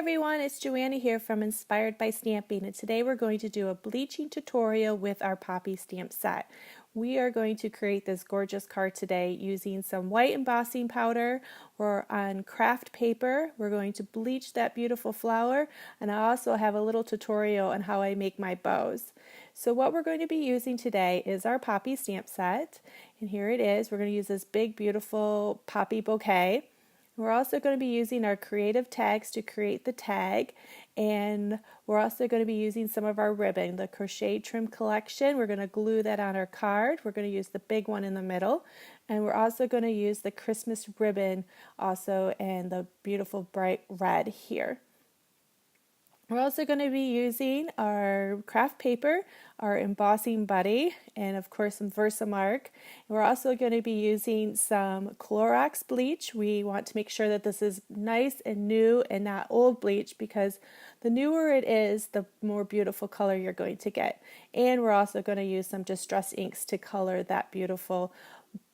everyone, it's Joanna here from Inspired by Stamping, and today we're going to do a bleaching tutorial with our poppy stamp set. We are going to create this gorgeous card today using some white embossing powder or on craft paper. We're going to bleach that beautiful flower, and I also have a little tutorial on how I make my bows. So what we're going to be using today is our poppy stamp set, and here it is. We're going to use this big beautiful poppy bouquet. We're also going to be using our creative tags to create the tag, and we're also going to be using some of our ribbon, the crochet trim collection. We're going to glue that on our card. We're going to use the big one in the middle, and we're also going to use the Christmas ribbon also and the beautiful bright red here. We're also going to be using our craft paper, our embossing buddy, and of course some Versamark. We're also going to be using some Clorox bleach. We want to make sure that this is nice and new and not old bleach, because the newer it is, the more beautiful color you're going to get. And we're also going to use some distress inks to color that beautiful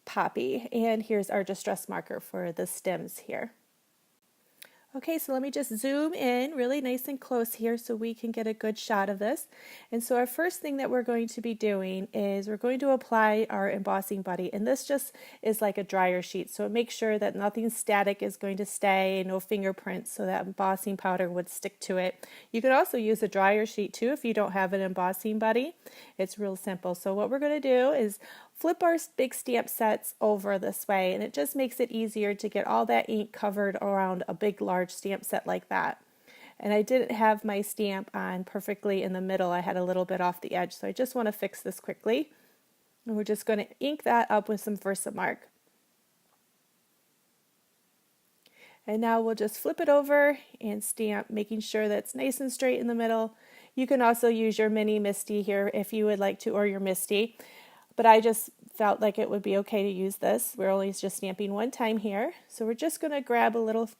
poppy. And here's our distress marker for the stems here. Okay, so let me just zoom in really nice and close here so we can get a good shot of this. And so our first thing that we're going to be doing is we're going to apply our embossing buddy, and this just is like a dryer sheet, so it makes sure that nothing static is going to stay, no fingerprints, so that embossing powder would stick to it. You could also use a dryer sheet too if you don't have an embossing buddy. It's real simple. So what we're going to do is flip our big stamp sets over this way, and it just makes it easier to get all that ink covered around a big large stamp set like that. And I didn't have my stamp on perfectly in the middle. I had a little bit off the edge, so I just want to fix this quickly. And we're just going to ink that up with some Versamark. And now we'll just flip it over and stamp, making sure that it's nice and straight in the middle. You can also use your mini Misty here if you would like to, or your Misty. But I just felt like it would be okay to use this. We're only just stamping one time here. So we're just going to grab a little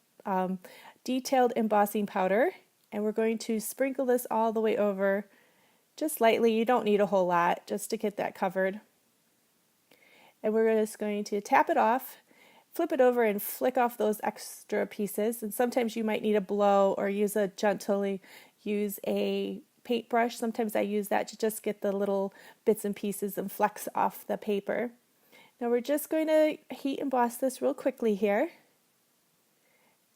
detailed embossing powder, and we're going to sprinkle this all the way over just lightly. You don't need a whole lot just to get that covered. And we're just going to tap it off, flip it over, and flick off those extra pieces. And sometimes you might need a blow or use a paintbrush. Sometimes I use that to just get the little bits and pieces and flecks off the paper. Now we're just going to heat emboss this real quickly here.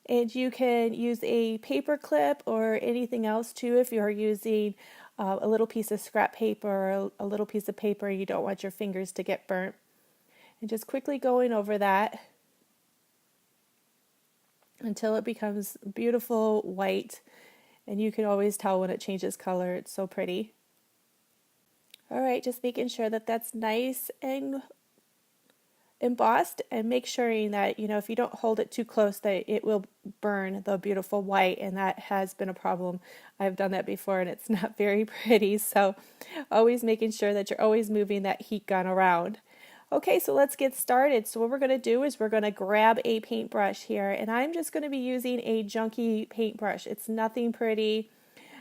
And you can use a paper clip or anything else too if you're using a little piece of scrap paper or a little piece of paper and you don't want your fingers to get burnt. And just quickly going over that until it becomes beautiful white. And you can always tell when it changes color. It's so pretty. All right, just making sure that that's nice and embossed, and make sure that, if you don't hold it too close, that it will burn the beautiful white, and that has been a problem. I've done that before and it's not very pretty, so always making sure that you're always moving that heat gun around. Okay, so let's get started. So what we're going to do is we're going to grab a paintbrush here, and I'm just going to be using a junky paintbrush. It's nothing pretty.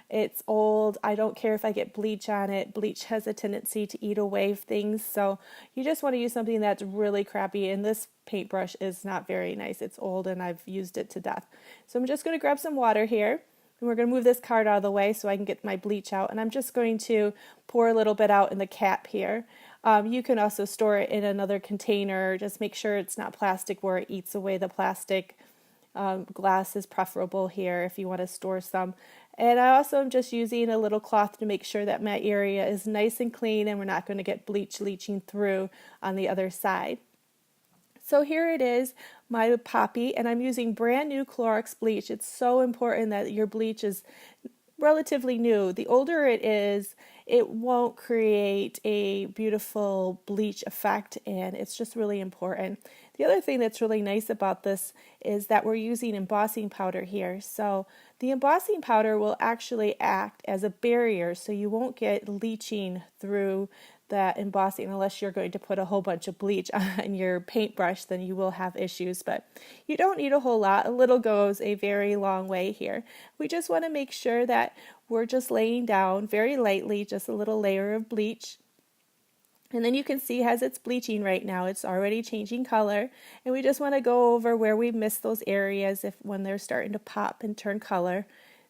It's old. I don't care if I get bleach on it. Bleach has a tendency to eat away things, so you just want to use something that's really crappy, and this paintbrush is not very nice. It's old and I've used it to death. So I'm just going to grab some water here, and we're going to move this card out of the way so I can get my bleach out, and I'm just going to pour a little bit out in the cap here. You can also store it in another container. Just make sure it's not plastic where it eats away the plastic. Glass is preferable here if you want to store some. And I also am just using a little cloth to make sure that my area is nice and clean and we're not going to get bleach leaching through on the other side. So here it is, my poppy, and I'm using brand new Clorox bleach. It's so important that your bleach is relatively new. The older it is, it won't create a beautiful bleach effect, and it's just really important. The other thing that's really nice about this is that we're using embossing powder here. So the embossing powder will actually act as a barrier, so you won't get leaching through that embossing. Unless you're going to put a whole bunch of bleach on your paintbrush, then you will have issues, but you don't need a whole lot. A little goes a very long way here. We just want to make sure that we're just laying down very lightly just a little layer of bleach, And then you can see as it's bleaching right now, it's already changing color. And we just want to go over where we missed those areas when they're starting to pop and turn color.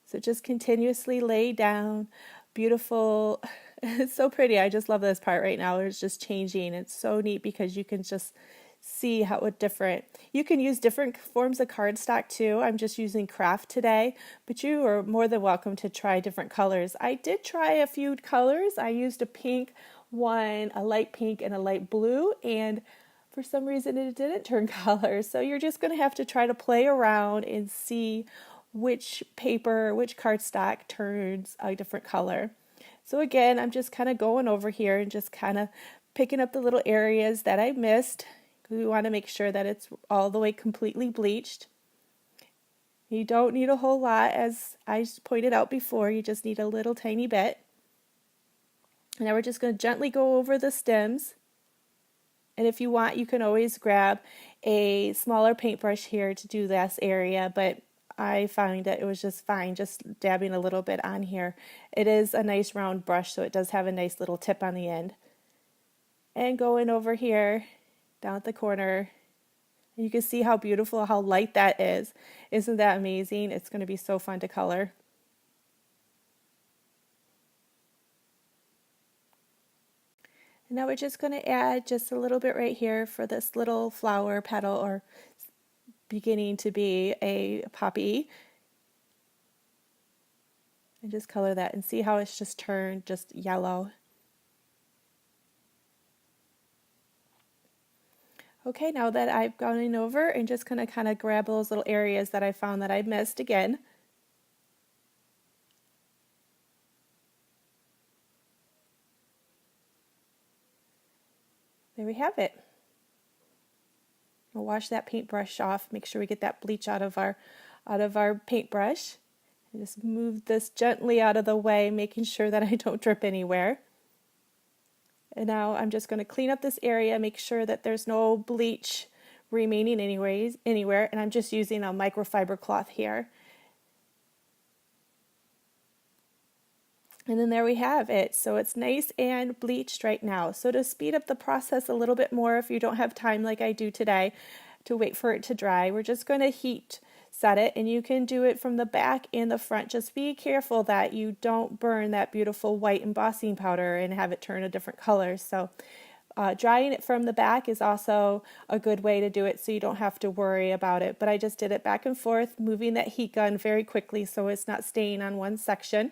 So just continuously lay down. Beautiful. It's so pretty. I just love this part right now. It's just changing. It's so neat because you can just see how it different. You can use different forms of cardstock too. I'm just using craft today, but you are more than welcome to try different colors. I did try a few colors. I used a pink one, a light pink, and a light blue, and for some reason it didn't turn color. So you're just going to have to try to play around and see which paper, which cardstock turns a different color. So again, I'm just kind of going over here and just kind of picking up the little areas that I missed. We want to make sure that it's all the way completely bleached. You don't need a whole lot, as I pointed out before. You just need a little tiny bit. And now we're just going to gently go over the stems. And if you want, you can always grab a smaller paintbrush here to do this area, but I find that it was just fine just dabbing a little bit on here. It is a nice round brush, so it does have a nice little tip on the end. And going over here, down at the corner, you can see how beautiful, how light that is. Isn't that amazing? It's going to be so fun to color. And now we're just going to add just a little bit right here for this little flower petal, or beginning to be a poppy. And just color that and see how it's just turned just yellow. Okay, now that I've gone over and just going to kind of grab those little areas that I found that I missed again. There we have it. We'll wash that paintbrush off, make sure we get that bleach out of our paintbrush. And just move this gently out of the way, making sure that I don't drip anywhere. And now I'm just going to clean up this area, make sure that there's no bleach remaining anywhere, and I'm just using a microfiber cloth here. And then there we have it. So it's nice and bleached right now. So to speed up the process a little bit more, if you don't have time like I do today to wait for it to dry, we're just going to heat set it, and you can do it from the back and the front. Just be careful that you don't burn that beautiful white embossing powder and have it turn a different color. So drying it from the back is also a good way to do it, so you don't have to worry about it. But I just did it back and forth, moving that heat gun very quickly so it's not staying on one section.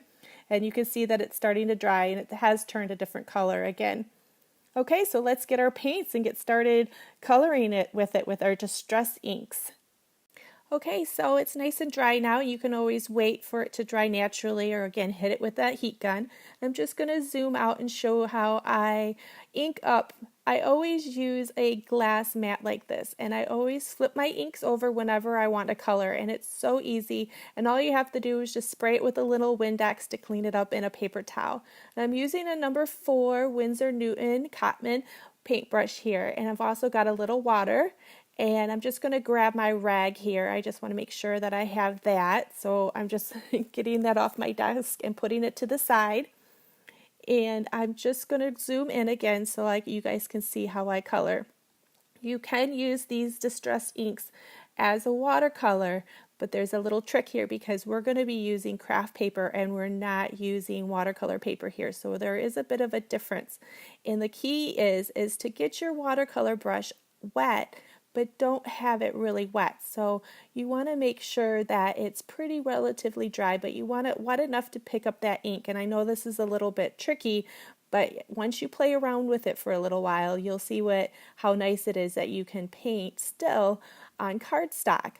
And you can see that it's starting to dry and it has turned a different color again. Okay, so let's get our paints and get started coloring it with our distress inks. Okay, so it's nice and dry now. You can always wait for it to dry naturally, or again hit it with that heat gun. I'm just going to zoom out and show how I ink up. I always use a glass mat like this, and I always flip my inks over whenever I want to color, and it's so easy. And all you have to do is just spray it with a little Windex to clean it up in a paper towel. And I'm using a number 4 Winsor Newton Cotman paintbrush here, and I've also got a little water. And I'm just going to grab my rag here. I just want to make sure that I have that. So I'm just getting that off my desk and putting it to the side. And I'm just going to zoom in again so like you guys can see how I color. You can use these distress inks as a watercolor, but there's a little trick here because we're going to be using craft paper and we're not using watercolor paper here. So there is a bit of a difference. And the key is to get your watercolor brush wet, but don't have it really wet. So you want to make sure that it's pretty relatively dry, but you want it wet enough to pick up that ink. And I know this is a little bit tricky, but once you play around with it for a little while, you'll see how nice it is that you can paint still on cardstock.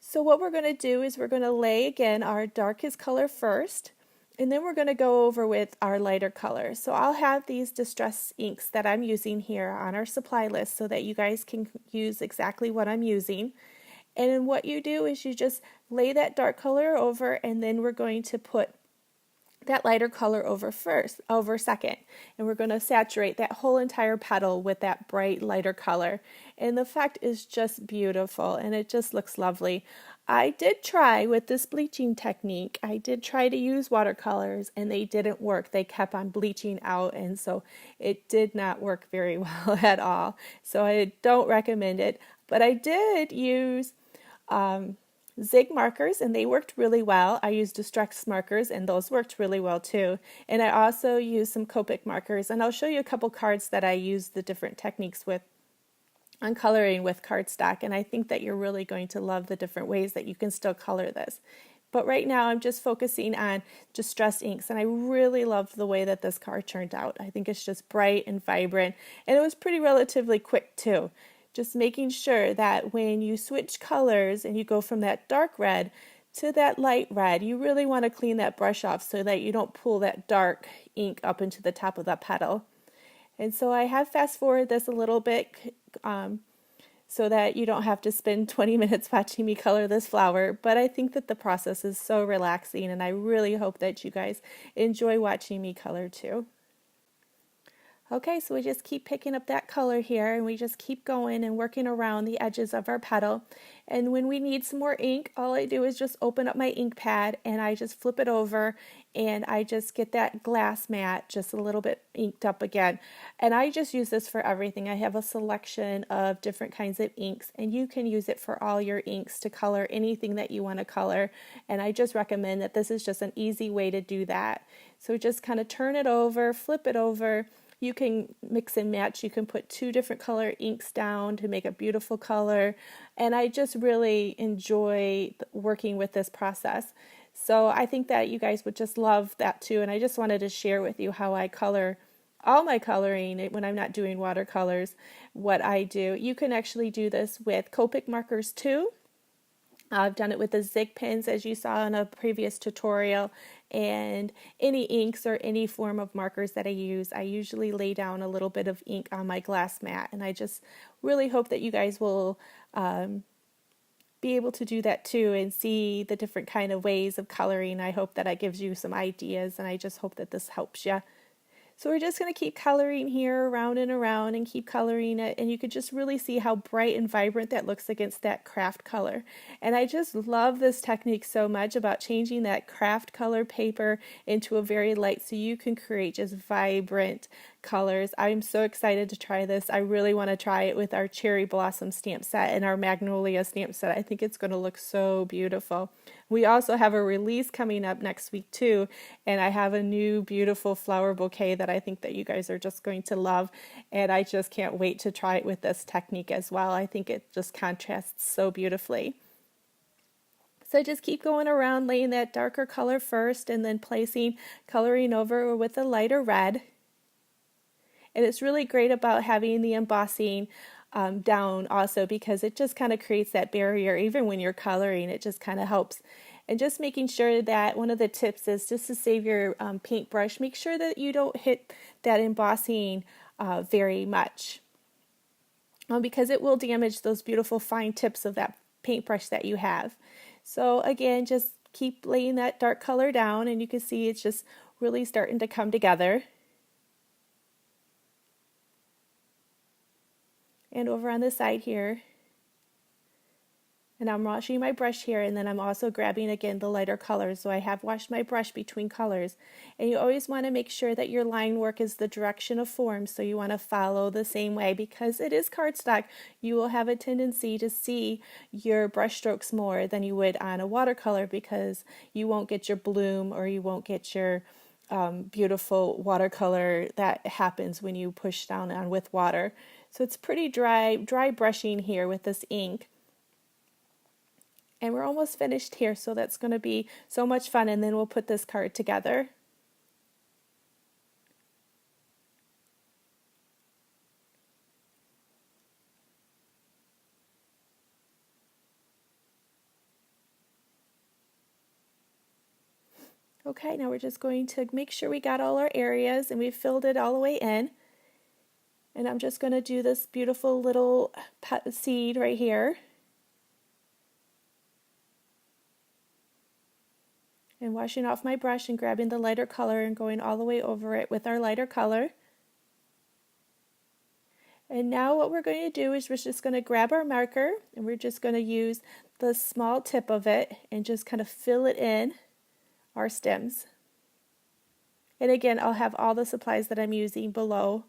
So what we're going to do is we're going to lay again our darkest color first. And then we're going to go over with our lighter colors. So I'll have these distress inks that I'm using here on our supply list so that you guys can use exactly what I'm using. And then what you do is you just lay that dark color over, and then we're going to put that lighter color over second. And we're going to saturate that whole entire petal with that bright lighter color. And the effect is just beautiful, and it just looks lovely. I did try with this bleaching technique. I did try to use watercolors and they didn't work. They kept on bleaching out, and so it did not work very well at all. So I don't recommend it. But I did use Zig markers and they worked really well. I used Distress markers and those worked really well too. And I also used some Copic markers, and I'll show you a couple cards that I used the different techniques with on coloring with cardstock, and I think that you're really going to love the different ways that you can still color this. But right now I'm just focusing on Distress inks, and I really loved the way that this card turned out. I think it's just bright and vibrant, and it was pretty relatively quick too. Just making sure that when you switch colors and you go from that dark red to that light red, you really want to clean that brush off so that you don't pull that dark ink up into the top of the petal. And so I have fast forwarded this a little bit so that you don't have to spend 20 minutes watching me color this flower, but I think that the process is so relaxing, and I really hope that you guys enjoy watching me color too. Okay, so we just keep picking up that color here, and we just keep going and working around the edges of our petal. And when we need some more ink, all I do is just open up my ink pad and I just flip it over and I just get that glass mat just a little bit inked up again. And I just use this for everything. I have a selection of different kinds of inks, and you can use it for all your inks to color anything that you want to color. And I just recommend that this is just an easy way to do that. So just kind of turn it over, flip it over. You can mix and match. You can put two different color inks down to make a beautiful color. And I just really enjoy working with this process. So I think that you guys would just love that too. And I just wanted to share with you how I color all my coloring when I'm not doing watercolors, what I do. You can actually do this with Copic markers too. I've done it with the Zig pens, as you saw in a previous tutorial, and any inks or any form of markers that I use, I usually lay down a little bit of ink on my glass mat, and I just really hope that you guys will be able to do that too and see the different kind of ways of coloring. I hope that it gives you some ideas, and I just hope that this helps you. So we're just going to keep coloring here around and keep coloring it, and you could just really see how bright and vibrant that looks against that craft color. And I just love this technique so much about changing that craft color paper into a very light so you can create just vibrant colors. I'm so excited to try this. I really want to try it with our cherry blossom stamp set and our magnolia stamp set. I think it's going to look so beautiful. We also have a release coming up next week too, and I have a new beautiful flower bouquet that I think that you guys are just going to love, and I just can't wait to try it with this technique as well. I think it just contrasts so beautifully. So just keep going around, laying that darker color first and then coloring over with a lighter red. And it's really great about having the embossing down also, because it just kind of creates that barrier. Even when you're coloring, it just kind of helps. And just making sure that one of the tips is just to save your paintbrush. Make sure that you don't hit that embossing very much, because it will damage those beautiful fine tips of that paintbrush that you have. So again, just keep laying that dark color down, and you can see it's just really starting to come together. And over on the side here, and I'm washing my brush here, and then I'm also grabbing again the lighter colors. So I have washed my brush between colors, and you always want to make sure that your line work is the direction of form, so you want to follow the same way. Because it is cardstock, you will have a tendency to see your brush strokes more than you would on a watercolor, because you won't get your bloom or you won't get your beautiful watercolor that happens when you push down on with water. So it's pretty dry brushing here with this ink. And we're almost finished here, so that's going to be so much fun, and then we'll put this card together. Okay, now we're just going to make sure we got all our areas and we've filled it all the way in. And I'm just going to do this beautiful little seed right here. And washing off my brush and grabbing the lighter color and going all the way over it with our lighter color. And now what we're going to do is we're just going to grab our marker and we're just going to use the small tip of it and just kind of fill it in our stems. And again, I'll have all the supplies that I'm using below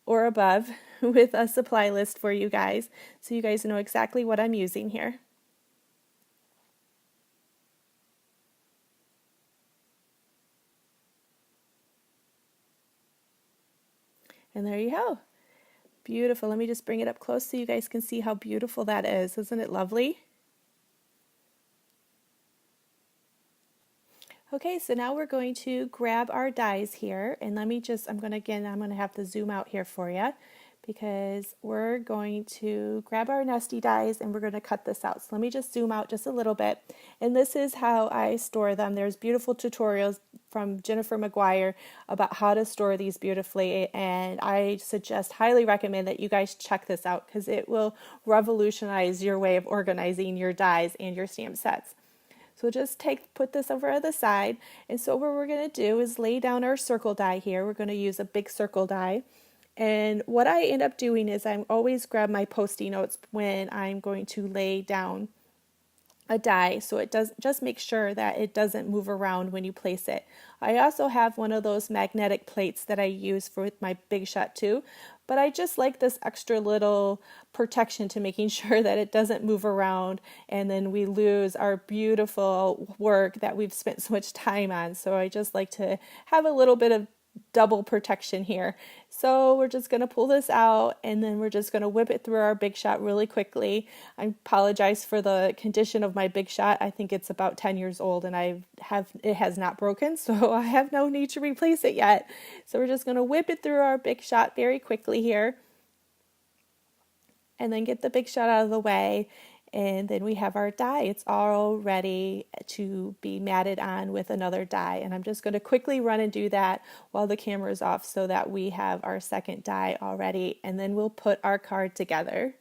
or above with a supply list for you guys, so you guys know exactly what I'm using here. And there you go. Beautiful. Let me just bring it up close so you guys can see how beautiful that is. Isn't it lovely? Okay, so now we're going to grab our dies here, and I'm going to have to zoom out here for you because we're going to grab our nesty dies and we're going to cut this out. So let me just zoom out just a little bit. And this is how I store them. There's beautiful tutorials from Jennifer McGuire about how to store these beautifully, and I highly recommend that you guys check this out because it will revolutionize your way of organizing your dies and your stamp sets. So just put this over to the side, and so what we're going to do is lay down our circle die here. We're going to use a big circle die, and what I end up doing is I always grab my Post-it notes when I'm going to lay down a die, so it does just make sure that it doesn't move around when you place it. I also have one of those magnetic plates that I use for my Big Shot too, but I just like this extra little protection to making sure that it doesn't move around and then we lose our beautiful work that we've spent so much time on. So I just like to have a little bit of double protection here. So we're just going to pull this out and then we're just going to whip it through our Big Shot really quickly. I apologize for the condition of my Big Shot. I think it's about 10 years old and it has not broken, so I have no need to replace it yet. So we're just going to whip it through our Big Shot very quickly here and then get the Big Shot out of the way. And then we have our die. It's all ready to be matted on with another die. And I'm just going to quickly run and do that while the camera is off so that we have our second die already. And then we'll put our card together.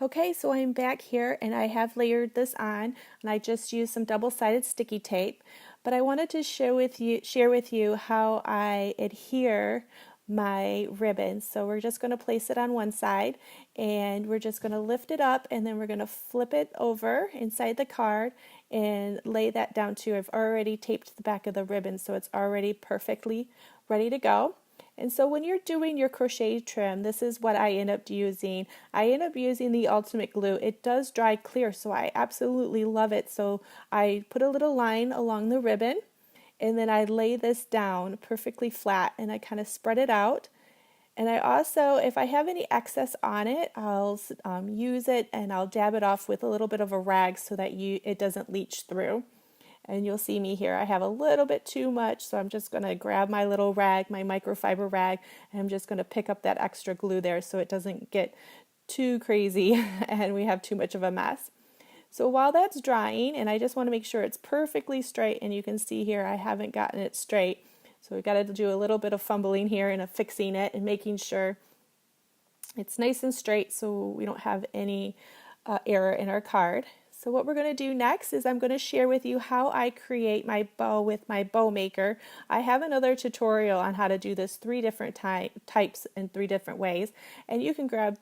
Okay, so I'm back here and I have layered this on, and I just used some double-sided sticky tape. But I wanted to share with you how I adhere my ribbon. So we're just going to place it on one side and we're just going to lift it up and then we're going to flip it over inside the card and lay that down too. I've already taped the back of the ribbon so it's already perfectly ready to go. And so when you're doing your crochet trim, this is what I end up using. I end up using the Ultimate Glue. It does dry clear, so I absolutely love it. So I put a little line along the ribbon and then I lay this down perfectly flat and I kind of spread it out. And I also, if I have any excess on it, I'll use it and I'll dab it off with a little bit of a rag so that it doesn't leach through. And you'll see me here, I have a little bit too much, so I'm just going to grab my little rag, my microfiber rag, and I'm just going to pick up that extra glue there so it doesn't get too crazy and we have too much of a mess. So while that's drying, and I just want to make sure it's perfectly straight, and you can see here I haven't gotten it straight. So we've got to do a little bit of fumbling here and fixing it and making sure it's nice and straight so we don't have any error in our card. So what we're going to do next is I'm going to share with you how I create my bow with my bow maker. I have another tutorial on how to do this 3 different types in 3 different ways, and you can grab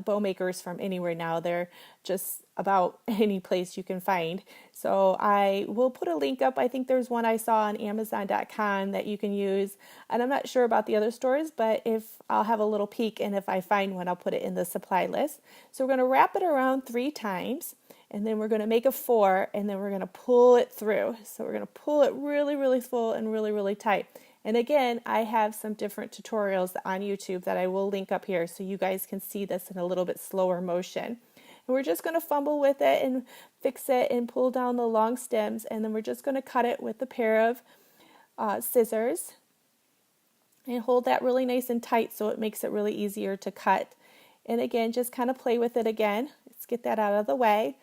bow makers from anywhere now. They're just about any place you can find. So I will put a link up. I think there's one I saw on Amazon.com that you can use, and I'm not sure about the other stores, but I'll have a little peek, and if I find one, I'll put it in the supply list. So we're going to wrap it around 3 times. And then we're going to make a 4, and then we're going to pull it through. So we're going to pull it really, really full and really, really tight. And again, I have some different tutorials on YouTube that I will link up here so you guys can see this in a little bit slower motion. And we're just going to fumble with it and fix it and pull down the long stems, and then we're just going to cut it with a pair of scissors and hold that really nice and tight so it makes it really easier to cut. And again, just kind of play with it again. Let's get that out of the way.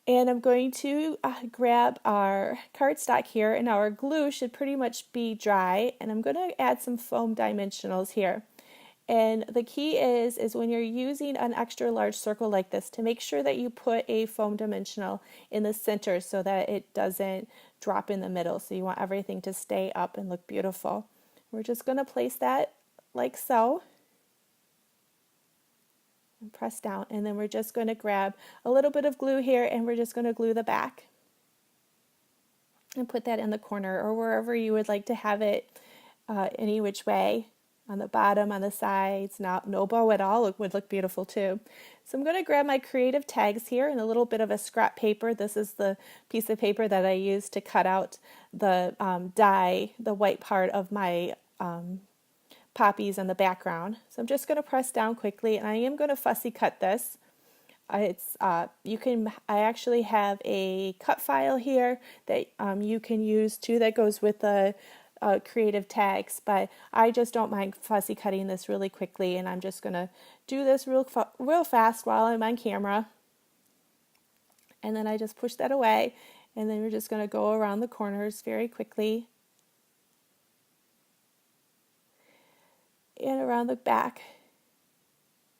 And I'm going to grab our cardstock here, and our glue should pretty much be dry, and I'm going to add some foam dimensionals here. And the key is when you're using an extra large circle like this, to make sure that you put a foam dimensional in the center so that it doesn't drop in the middle. So you want everything to stay up and look beautiful. We're just going to place that like so. And press down, and then we're just going to grab a little bit of glue here and we're just going to glue the back and put that in the corner or wherever you would like to have it, any which way, on the bottom, on the sides. No bow at all, it would look beautiful too. So I'm going to grab my creative tags here and a little bit of a scrap paper. This is the piece of paper that I used to cut out the die, the white part of my poppies in the background. So I'm just going to press down quickly, and I am going to fussy cut this. I actually have a cut file here that you can use too that goes with the creative tags, but I just don't mind fussy cutting this really quickly, and I'm just going to do this real fast while I'm on camera. And then I just push that away, and then we're just going to go around the corners very quickly and around the back.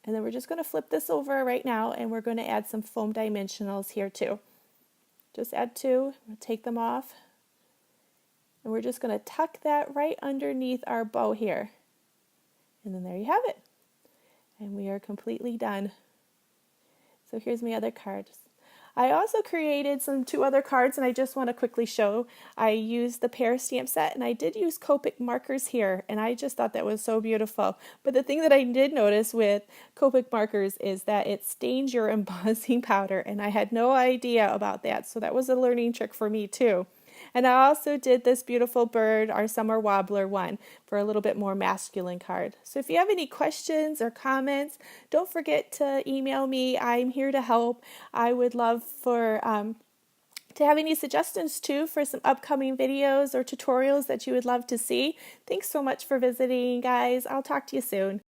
And then we're just going to flip this over right now, and we're going to add some foam dimensionals here too. Just add 2, take them off, and we're just going to tuck that right underneath our bow here. And then there you have it. And we are completely done. So here's my other cards. I also created 2 other cards, and I just want to quickly show. I used the pear stamp set, and I did use Copic markers here, and I just thought that was so beautiful. But the thing that I did notice with Copic markers is that it stains your embossing powder, and I had no idea about that, so that was a learning trick for me too. And I also did this beautiful bird, our summer wobbler one, for a little bit more masculine card. So if you have any questions or comments, don't forget to email me. I'm here to help. I would love for to have any suggestions too for some upcoming videos or tutorials that you would love to see. Thanks so much for visiting, guys. I'll talk to you soon.